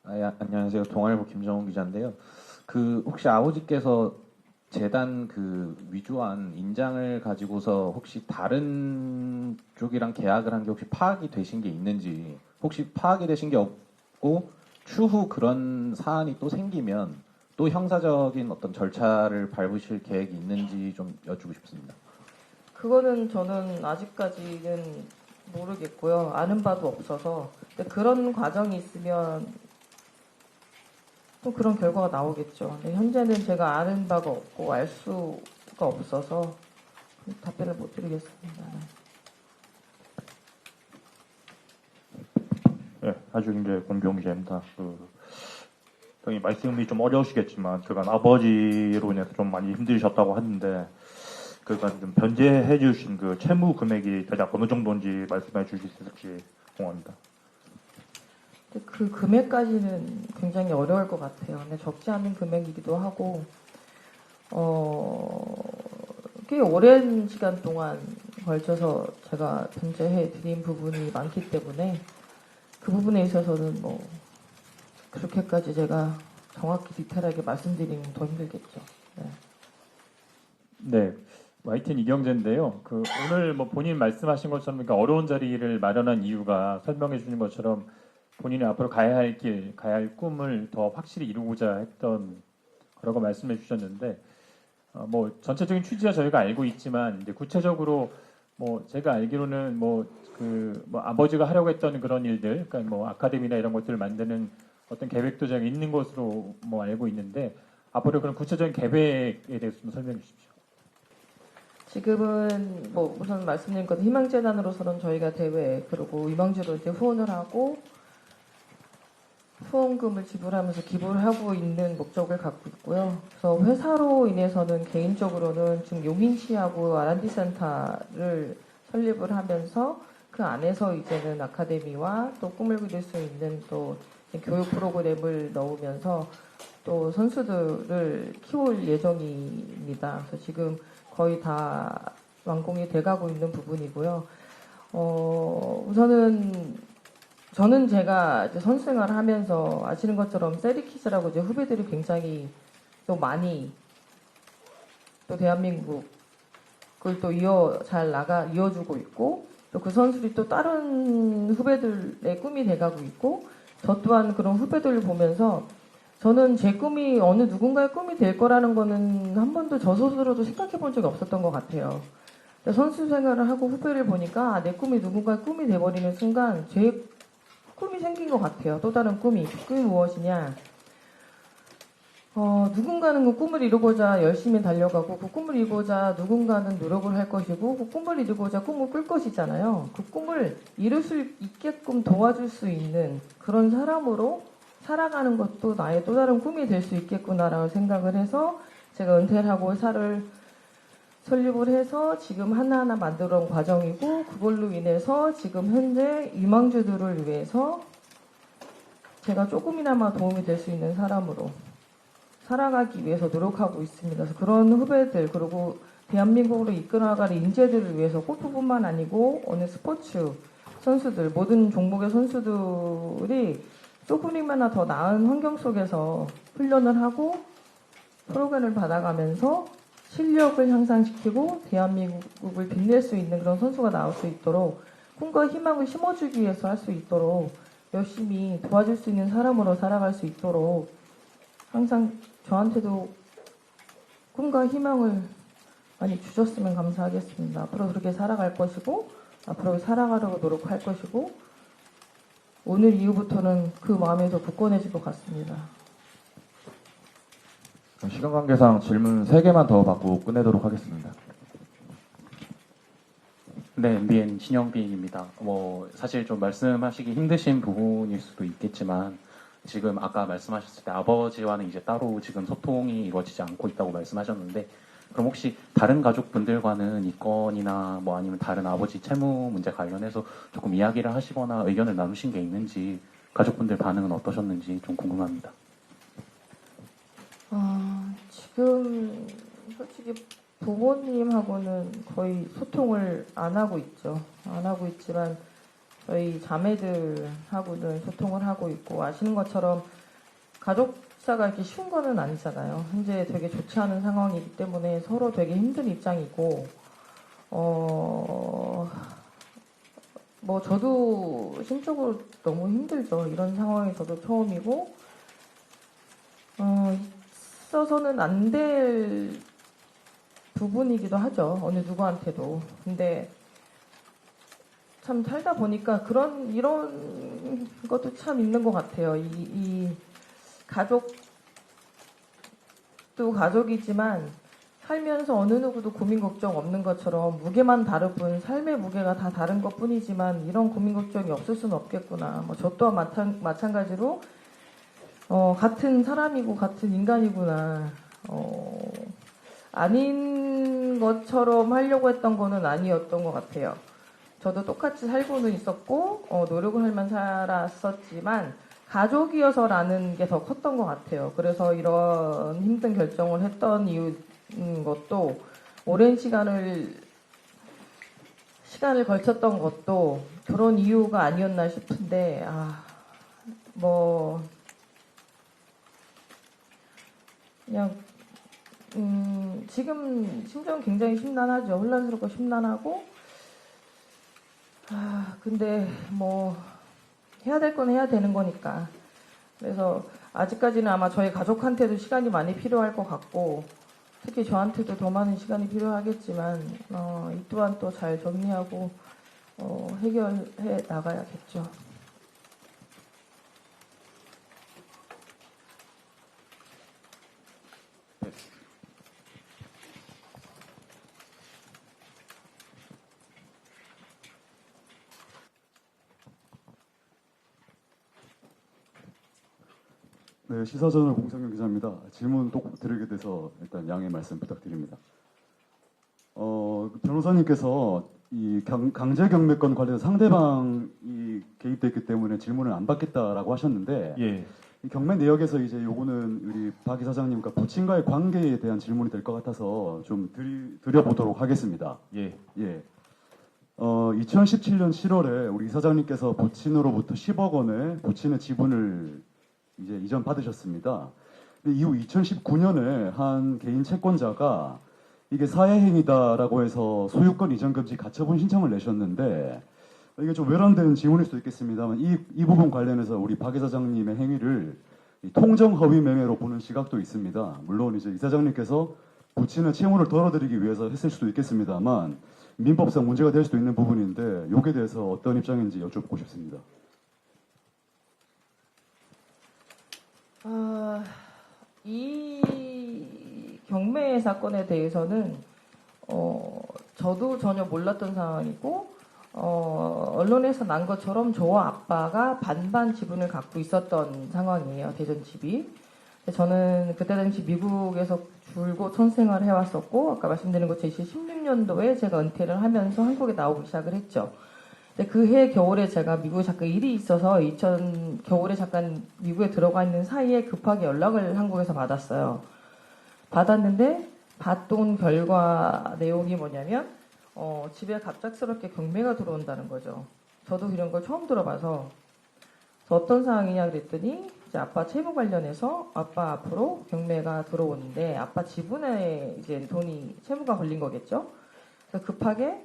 안녕하세요. 동아일보 김정훈 기자인데요. 혹시 아버지께서 재단 위조한 인장을 가지고서 혹시 다른 쪽이랑 계약을 한 게 혹시 파악이 되신 게 있는지, 혹시 파악이 되신 게 없고 추후 그런 사안이 또 생기면 또 형사적인 어떤 절차를 밟으실 계획이 있는지 좀 여쭈고 싶습니다. 그거는 저는 아직까지는 모르겠고요. 아는 바도 없어서. 근데 그런 과정이 있으면 또 그런 결과가 나오겠죠. 근데 현재는 제가 아는 바가 없고 알 수가 없어서 답변을 못 드리겠습니다. 예, 아주 이제 공병 기자입니다. 당연히 말씀이 좀 어려우시겠지만, 그간 아버지로 인해서 좀 많이 힘드셨다고 하는데, 그간 좀 변제해 주신 그 채무 금액이 대략 어느 정도인지 말씀해 주실 수 있을지 궁금합니다. 근데 그 금액까지는 굉장히 어려울 것 같아요. 근데 적지 않은 금액이기도 하고, 꽤 오랜 시간 동안 걸쳐서 제가 변제해 드린 부분이 많기 때문에 그 부분에 있어서는 뭐 그렇게까지 제가 정확히 디테일하게 말씀드리면 더 힘들겠죠. 네. 네, YTN 이경재인데요. 오늘 뭐 본인 말씀하신 것처럼 그러니까 어려운 자리를 마련한 이유가 설명해 주신 것처럼 본인이 앞으로 가야 할 길, 가야 할 꿈을 더 확실히 이루고자 했던 거라고 말씀해 주셨는데, 뭐 전체적인 취지야 저희가 알고 있지만 이제 구체적으로 뭐 제가 알기로는 뭐 아버지가 하려고 했던 그런 일들, 그러니까 뭐 아카데미나 이런 것들을 만드는 어떤 계획도 제가 있는 것으로 뭐 알고 있는데 앞으로 그런 구체적인 계획에 대해서 좀 설명해 주십시오. 지금은 뭐 우선 말씀드린 것 희망재단으로서는 저희가 대회 그리고 희망주로 이제 후원을 하고 후원금을 지불하면서 기부를 하고 있는 목적을 갖고 있고요. 그래서 회사로 인해서는 개인적으로는 지금 용인시하고 R&D 센터를 설립을 하면서 그 안에서 이제는 아카데미와 또 꿈을 그릴 수 있는 또 교육 프로그램을 넣으면서 또 선수들을 키울 예정입니다. 그래서 지금 거의 다 완공이 돼가고 있는 부분이고요. 우선은 저는 제가 이제 선수 생활을 하면서 아시는 것처럼 세리키즈라고 이제 후배들이 굉장히 또 많이 또 대한민국을 또 이어주고 있고 또 그 선수들이 또 다른 후배들의 꿈이 돼가고 있고 저 또한 그런 후배들을 보면서 저는 제 꿈이 어느 누군가의 꿈이 될 거라는 거는 한 번도 저 스스로도 생각해 본 적이 없었던 것 같아요. 선수 생활을 하고 후배를 보니까 내 꿈이 누군가의 꿈이 돼버리는 순간 제 꿈이 생긴 것 같아요. 또 다른 꿈이. 그 꿈이 무엇이냐. 누군가는 그 꿈을 이루고자 열심히 달려가고 그 꿈을 이루고자 누군가는 노력을 할 것이고 그 꿈을 이루고자 꿈을 꿀 것이잖아요. 그 꿈을 이룰 수 있게끔 도와줄 수 있는 그런 사람으로 살아가는 것도 나의 또 다른 꿈이 될 수 있겠구나라고 생각을 해서 제가 은퇴를 하고 회사를 설립을 해서 지금 하나하나 만들어 온 과정이고 그걸로 인해서 지금 현재 유망주들을 위해서 제가 조금이나마 도움이 될 수 있는 사람으로 살아가기 위해서 노력하고 있습니다. 그래서 그런 후배들 그리고 대한민국으로 이끌어갈 인재들을 위해서 골프뿐만 아니고 어느 스포츠 선수들 모든 종목의 선수들이 조금이나마 더 나은 환경 속에서 훈련을 하고 프로그램을 받아가면서 실력을 향상시키고 대한민국을 빛낼 수 있는 그런 선수가 나올 수 있도록 꿈과 희망을 심어주기 위해서 할 수 있도록 열심히 도와줄 수 있는 사람으로 살아갈 수 있도록 항상 저한테도 꿈과 희망을 많이 주셨으면 감사하겠습니다. 앞으로 그렇게 살아갈 것이고 앞으로 살아가려고 노력할 것이고 오늘 이후부터는 그 마음이 더 굳건해질 것 같습니다. 시간 관계상 질문 3개만 더 받고 끝내도록 하겠습니다. 네, MBN 신영빈입니다. 사실 좀 말씀하시기 힘드신 부분일 수도 있겠지만, 지금 아까 말씀하셨을 때 아버지와는 이제 따로 지금 소통이 이루어지지 않고 있다고 말씀하셨는데, 그럼 혹시 다른 가족분들과는 이 건이나 뭐 아니면 다른 아버지 채무 문제 관련해서 조금 이야기를 하시거나 의견을 나누신 게 있는지, 가족분들 반응은 어떠셨는지 좀 궁금합니다. 지금 솔직히 부모님하고는 거의 소통을 안 하고 있죠. 안 하고 있지만 저희 자매들하고는 소통을 하고 있고, 아시는 것처럼 가족사가 이렇게 쉬운 거는 아니잖아요. 현재 되게 좋지 않은 상황이기 때문에 서로 되게 힘든 입장이고, 뭐 저도 심적으로 너무 힘들죠. 이런 상황이 저도 처음이고, 있어서는 안 될 부분이기도 하죠. 어느 누구한테도. 근데 참 살다 보니까 이런 것도 참 있는 것 같아요. 이 가족도 가족이지만 살면서 어느 누구도 고민 걱정 없는 것처럼 무게만 다를 뿐 삶의 무게가 다 다른 것 뿐이지만 이런 고민 걱정이 없을 수는 없겠구나. 뭐 저 또한 마찬가지로 같은 사람이고 같은 인간이구나. 아닌 것처럼 하려고 했던 거는 아니었던 것 같아요. 저도 똑같이 살고는 있었고 노력을 할 만 살았었지만 가족이어서라는 게 더 컸던 것 같아요. 그래서 이런 힘든 결정을 했던 것도 오랜 시간을 걸쳤던 것도 그런 이유가 아니었나 싶은데 뭐 그냥 지금 심정은 굉장히 심란하죠. 혼란스럽고 심란하고 근데 뭐 해야 될 건 해야 되는 거니까. 그래서 아직까지는 아마 저희 가족한테도 시간이 많이 필요할 것 같고 특히 저한테도 더 많은 시간이 필요하겠지만 이 또한 또 잘 정리하고 해결해 나가야겠죠. 네, 시사저널 공성경 기자입니다. 질문 또 드리게 돼서 일단 양해 말씀 부탁드립니다. 변호사님께서 이 강제 경매권 관련해서 상대방이 개입됐기 때문에 질문을 안 받겠다라고 하셨는데 예. 이 경매 내역에서 이제 요거는 우리 박 이사장님과 부친과의 관계에 대한 질문이 될 것 같아서 좀 드려보도록 하겠습니다. 예. 예. 2017년 7월에 우리 이사장님께서 부친으로부터 10억 원의 부친의 지분을 이제 이전 받으셨습니다. 근데 이후 2019년에 한 개인 채권자가 이게 사회행위다라고 해서 소유권 이전 금지 가처분 신청을 내셨는데 이게 좀 외람된 질문일 수도 있겠습니다만 이 부분 관련해서 우리 박 이사장님의 행위를 통정 허위 매매로 보는 시각도 있습니다. 물론 이제 이사장님께서 부친의 채무를 덜어드리기 위해서 했을 수도 있겠습니다만 민법상 문제가 될 수도 있는 부분인데 여기에 대해서 어떤 입장인지 여쭙고 싶습니다. 이 경매 사건에 대해서는 저도 전혀 몰랐던 상황이고 언론에서 난 것처럼 저와 아빠가 반반 지분을 갖고 있었던 상황이에요. 대전 집이. 저는 그때 당시 미국에서 줄곧 선생활을 해왔었고 아까 말씀드린 것처럼 2016년도에 제가 은퇴를 하면서 한국에 나오기 시작을 했죠. 근데 그 해 겨울에 제가 미국에 잠깐 일이 있어서 겨울에 잠깐 미국에 들어가 있는 사이에 급하게 연락을 한국에서 받았어요. 받았는데 봤던 결과 내용이 뭐냐면 집에 갑작스럽게 경매가 들어온다는 거죠. 저도 이런 걸 처음 들어봐서 어떤 상황이냐 그랬더니 이제 아빠 채무 관련해서 아빠 앞으로 경매가 들어오는데 아빠 지분에 이제 채무가 걸린 거겠죠. 그래서 급하게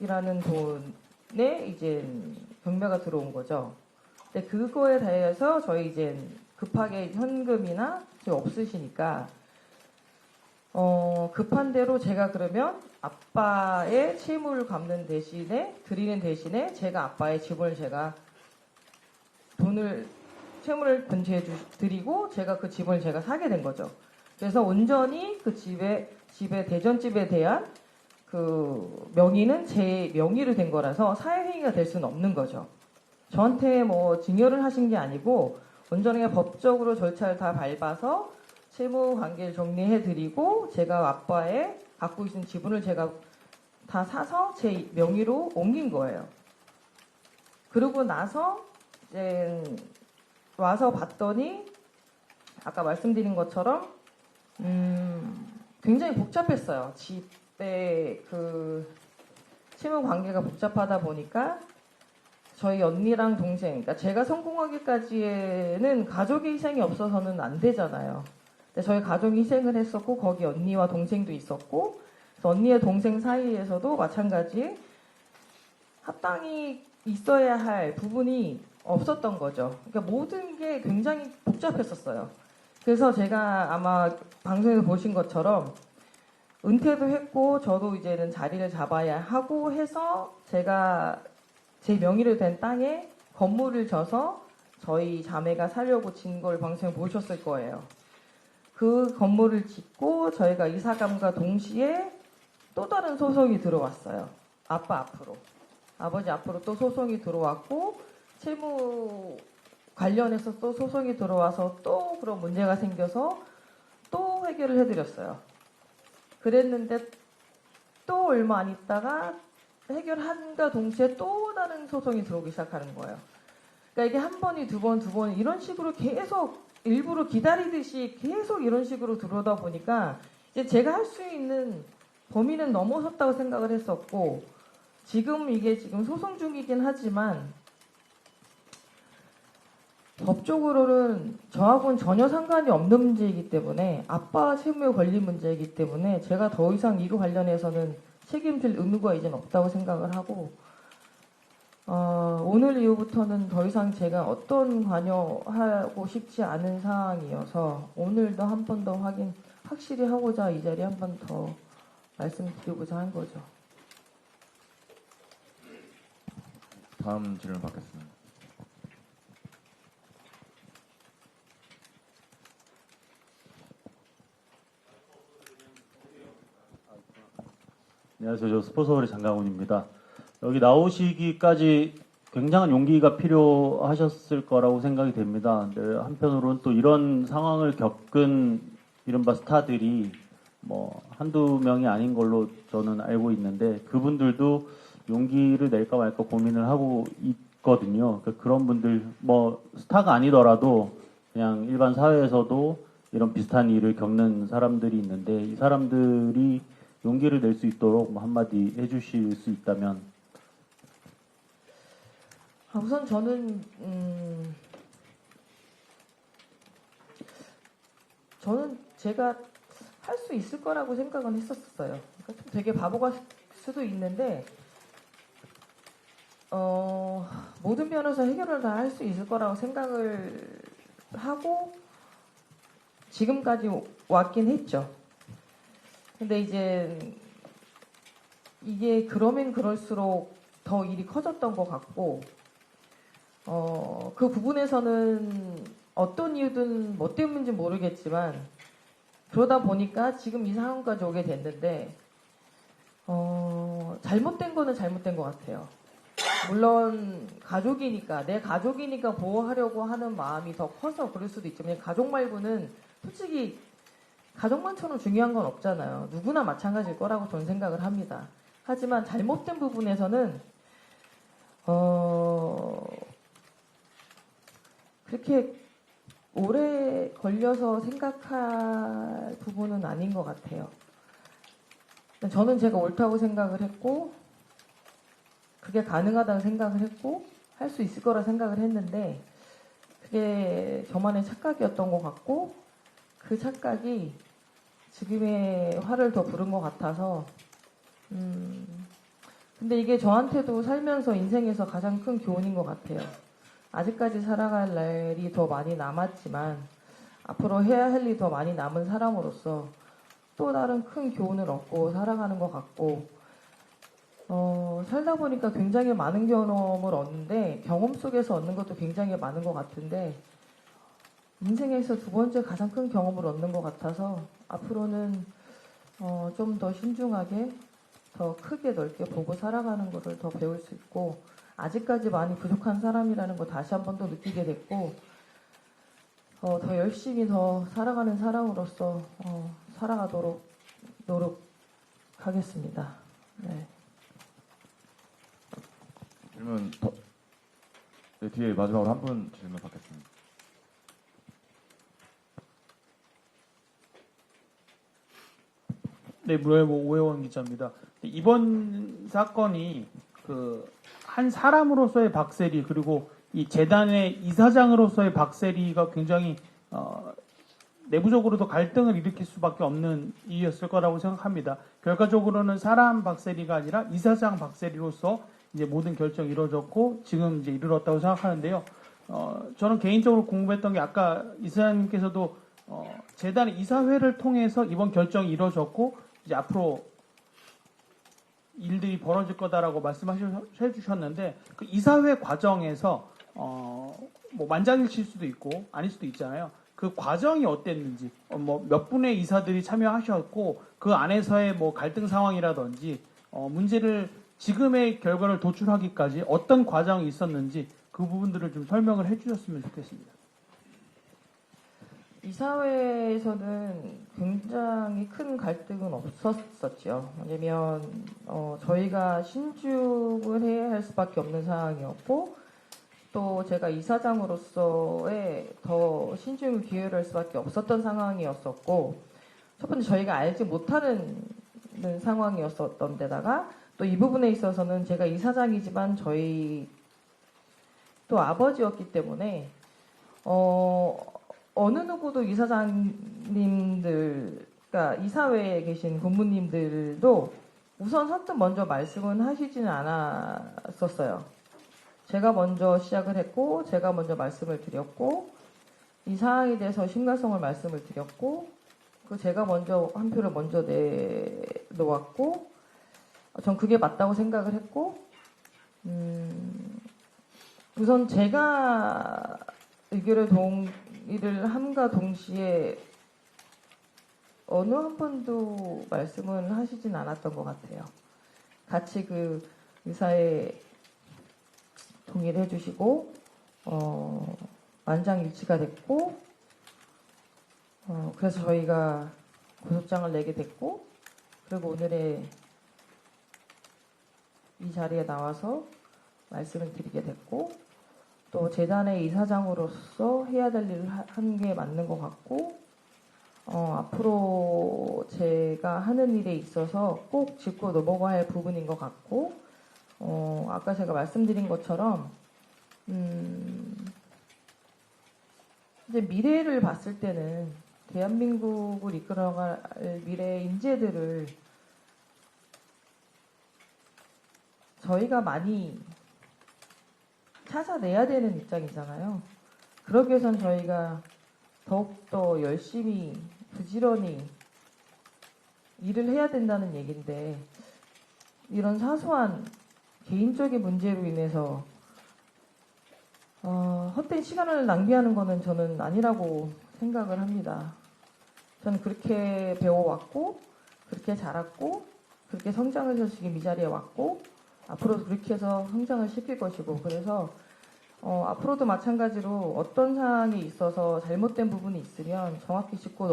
10억이라는 돈에 이제 경매가 들어온 거죠. 근데 그거에 대해서 저희 이제 급하게 현금이나 없으시니까 급한 대로 제가 그러면 아빠의 채무를 갚는 드리는 대신에 제가 아빠의 지분을 채무를 변제해 드리고 제가 그 지분을 제가 사게 된 거죠. 그래서 온전히 그 집의 대전집에 대한 그 명의는 제 명의로 된 거라서 사회행위가 될 수는 없는 거죠. 저한테 뭐 증여를 하신 게 아니고 온전하게 법적으로 절차를 다 밟아서 채무 관계를 정리해드리고 제가 아빠의 갖고 있는 지분을 제가 다 사서 제 명의로 옮긴 거예요. 그러고 나서 이제 와서 봤더니 아까 말씀드린 것처럼 굉장히 복잡했어요. 집에 채무 관계가 복잡하다 보니까 저희 언니랑 동생, 그러니까 제가 성공하기까지에는 가족의 희생이 없어서는 안 되잖아요. 근데 저희 가족이 희생을 했었고 거기 언니와 동생도 있었고 그래서 언니의 동생 사이에서도 마찬가지 합당이 있어야 할 부분이 없었던 거죠. 그러니까 모든 게 굉장히 복잡했었어요. 그래서 제가 아마 방송에서 보신 것처럼 은퇴도 했고 저도 이제는 자리를 잡아야 하고 해서 제가 제 명의로 된 땅에 건물을 져서 저희 자매가 살려고 진 걸 방송에 보셨을 거예요. 그 건물을 짓고 저희가 이사감과 동시에 또 다른 소송이 들어왔어요. 아빠 앞으로. 아버지 앞으로 또 소송이 들어왔고 채무 관련해서 또 소송이 들어와서 또 그런 문제가 생겨서 또 해결을 해드렸어요. 그랬는데 또 얼마 안 있다가 해결한과 동시에 또 다른 소송이 들어오기 시작하는 거예요. 그러니까 이게 한 번이 두 번, 두 번 이런 식으로 계속 일부러 기다리듯이 계속 이런 식으로 들어오다 보니까 이제 제가 할 수 있는 범위는 넘어섰다고 생각을 했었고 지금 이게 지금 소송 중이긴 하지만 법적으로는 저하고는 전혀 상관이 없는 문제이기 때문에 아빠 채무에 걸린 문제이기 때문에 제가 더 이상 이거 관련해서는 책임질 의무가 이젠 없다고 생각을 하고 오늘 이후부터는 더 이상 제가 어떤 관여하고 싶지 않은 상황이어서 오늘도 한 번 더 확실히 하고자 이 자리에 한 번 더 말씀드리고자 한 거죠. 다음 질문 받겠습니다. 안녕하세요. 저 스포츠월의 장강훈입니다. 여기 나오시기까지 굉장한 용기가 필요하셨을 거라고 생각이 됩니다. 근데 한편으로는 또 이런 상황을 겪은 이른바 스타들이 뭐 한두 명이 아닌 걸로 저는 알고 있는데 그분들도 용기를 낼까 말까 고민을 하고 있거든요. 그러니까 그런 분들 뭐 스타가 아니더라도 그냥 일반 사회에서도 이런 비슷한 일을 겪는 사람들이 있는데 이 사람들이 용기를 낼 수 있도록 뭐 한마디 해주실 수 있다면. 우선 저는 제가 할 수 있을 거라고 생각은 했었어요. 그러니까 좀 되게 바보가 수도 있는데 모든 면에서 해결을 다 할 수 있을 거라고 생각을 하고 지금까지 왔긴 했죠. 근데 이제 이게 그러면 그럴수록 더 일이 커졌던 것 같고 그 부분에서는 어떤 이유든 뭐 때문인지 모르겠지만 그러다 보니까 지금 이 상황까지 오게 됐는데 잘못된 거는 잘못된 것 같아요. 물론 가족이니까 내 가족이니까 보호하려고 하는 마음이 더 커서 그럴 수도 있지만 가족 말고는 솔직히 가족만처럼 중요한 건 없잖아요. 누구나 마찬가지일 거라고 저는 생각을 합니다. 하지만 잘못된 부분에서는 그렇게 오래 걸려서 생각할 부분은 아닌 것 같아요. 저는 제가 옳다고 생각을 했고 그게 가능하다고 생각을 했고 할 수 있을 거라 생각을 했는데 그게 저만의 착각이었던 것 같고 그 착각이 지금의 화를 더 부른 것 같아서 근데 이게 저한테도 살면서 인생에서 가장 큰 교훈인 것 같아요. 아직까지 살아갈 날이 더 많이 남았지만 앞으로 해야 할 일이 더 많이 남은 사람으로서 또 다른 큰 교훈을 얻고 살아가는 것 같고 살다 보니까 굉장히 많은 경험을 얻는데 경험 속에서 얻는 것도 굉장히 많은 것 같은데 인생에서 두 번째 가장 큰 경험을 얻는 것 같아서 앞으로는 좀 더 신중하게 더 크게 넓게 보고 살아가는 것을 더 배울 수 있고 아직까지 많이 부족한 사람이라는 거 다시 한 번 더 느끼게 됐고 더 열심히 더 살아가는 사람으로서 살아가도록 노력하겠습니다. 네. 질문 더, 네, 뒤에 마지막으로 한 분 질문 받겠습니다. 네, 문화일보 오해원 기자입니다. 이번 사건이 그 한 사람으로서의 박세리 그리고 이 재단의 이사장으로서의 박세리가 굉장히 내부적으로도 갈등을 일으킬 수밖에 없는 이유였을 거라고 생각합니다. 결과적으로는 사람 박세리가 아니라 이사장 박세리로서 이제 모든 결정이 이루어졌고 지금 이제 이르렀다고 생각하는데요. 저는 개인적으로 궁금했던 게 아까 이사장님께서도 재단의 이사회를 통해서 이번 결정이 이루어졌고 이제 앞으로 일들이 벌어질 거다라고 말씀해 주셨는데 그 이사회 과정에서 뭐 만장일치일 수도 있고 아닐 수도 있잖아요. 그 과정이 어땠는지 뭐 몇 분의 이사들이 참여하셨고 그 안에서의 뭐 갈등 상황이라든지 문제를 지금의 결과를 도출하기까지 어떤 과정이 있었는지 그 부분들을 좀 설명을 해주셨으면 좋겠습니다. 이사회에서는 굉장히 큰 갈등은 없었었죠. 왜냐면 저희가 신중을 해야 할 수밖에 없는 상황이었고 또 제가 이사장으로서의 더 신중을 기울일 수밖에 없었던 상황이었었고 첫 번째 저희가 알지 못하는 상황이었었던 데다가 또 이 부분에 있어서는 제가 이사장이지만 저희 또 아버지였기 때문에 어느 누구도 이사장님들, 그러니까 이사회에 계신 고문님들도 우선 선뜻 먼저 말씀은 하시지는 않았었어요. 제가 먼저 시작을 했고, 제가 먼저 말씀을 드렸고, 이 사항에 대해서 심각성을 말씀을 드렸고, 제가 먼저 한 표를 먼저 내놓았고, 전 그게 맞다고 생각을 했고, 우선 제가 의결에 동의를 함과 동시에 어느 한 분도 말씀을 하시진 않았던 것 같아요. 같이 그 의사에 동의를 해주시고 만장일치가 됐고 그래서 저희가 고소장을 내게 됐고 그리고 오늘의 이 자리에 나와서 말씀을 드리게 됐고 또 재단의 이사장으로서 해야 될 일을 한 게 맞는 것 같고 앞으로 제가 하는 일에 있어서 꼭 짚고 넘어가야 할 부분인 것 같고 아까 제가 말씀드린 것처럼 이제 미래를 봤을 때는 대한민국을 이끌어갈 미래 인재들을 저희가 많이 찾아내야 되는 입장이잖아요. 그러기 위해선 저희가 더욱더 열심히 부지런히 일을 해야 된다는 얘기인데 이런 사소한 개인적인 문제로 인해서 헛된 시간을 낭비하는 거는 저는 아니라고 생각을 합니다. 저는 그렇게 배워왔고 그렇게 자랐고 그렇게 성장을 해서 지금 이 자리에 왔고 앞으로도 그렇게 해서 성장을 시킬 것이고 그래서 앞으로도 마찬가지로 어떤 사항이 있어서 잘못된 부분이 있으면 정확히 짚고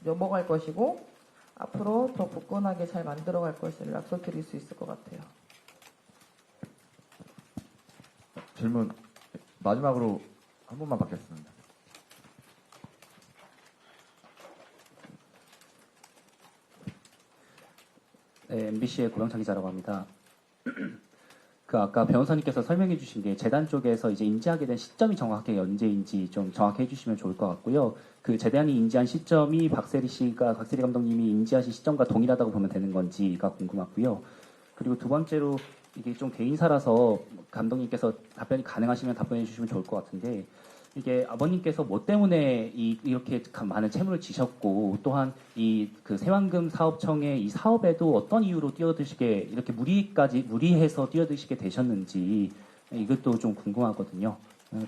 넘어갈 것이고 앞으로 더 굳건하게 잘 만들어갈 것을 약속드릴 수 있을 것 같아요. 질문 마지막으로 한 분만 받겠습니다. 네, MBC의 고영창 기자라고 합니다. 그 아까 변호사님께서 설명해 주신 게 재단 쪽에서 이제 인지하게 된 시점이 정확하게 언제인지 좀 정확히 해주시면 좋을 것 같고요. 그 재단이 인지한 시점이 박세리 감독님이 인지하신 시점과 동일하다고 보면 되는 건지가 궁금하고요. 그리고 두 번째로 이게 좀 개인사라서 감독님께서 답변이 가능하시면 답변해 주시면 좋을 것 같은데 이게 아버님께서 뭐 때문에 이렇게 많은 채무를 지셨고 또한 이 그 새만금 사업청의 이 사업에도 어떤 이유로 뛰어드시게 이렇게 무리해서 뛰어드시게 되셨는지 이것도 좀 궁금하거든요.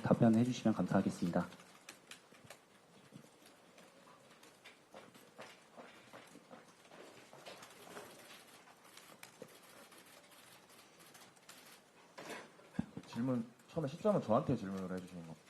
답변해 주시면 감사하겠습니다. 질문 처음에 시점은 저한테 질문을 해주시는 거.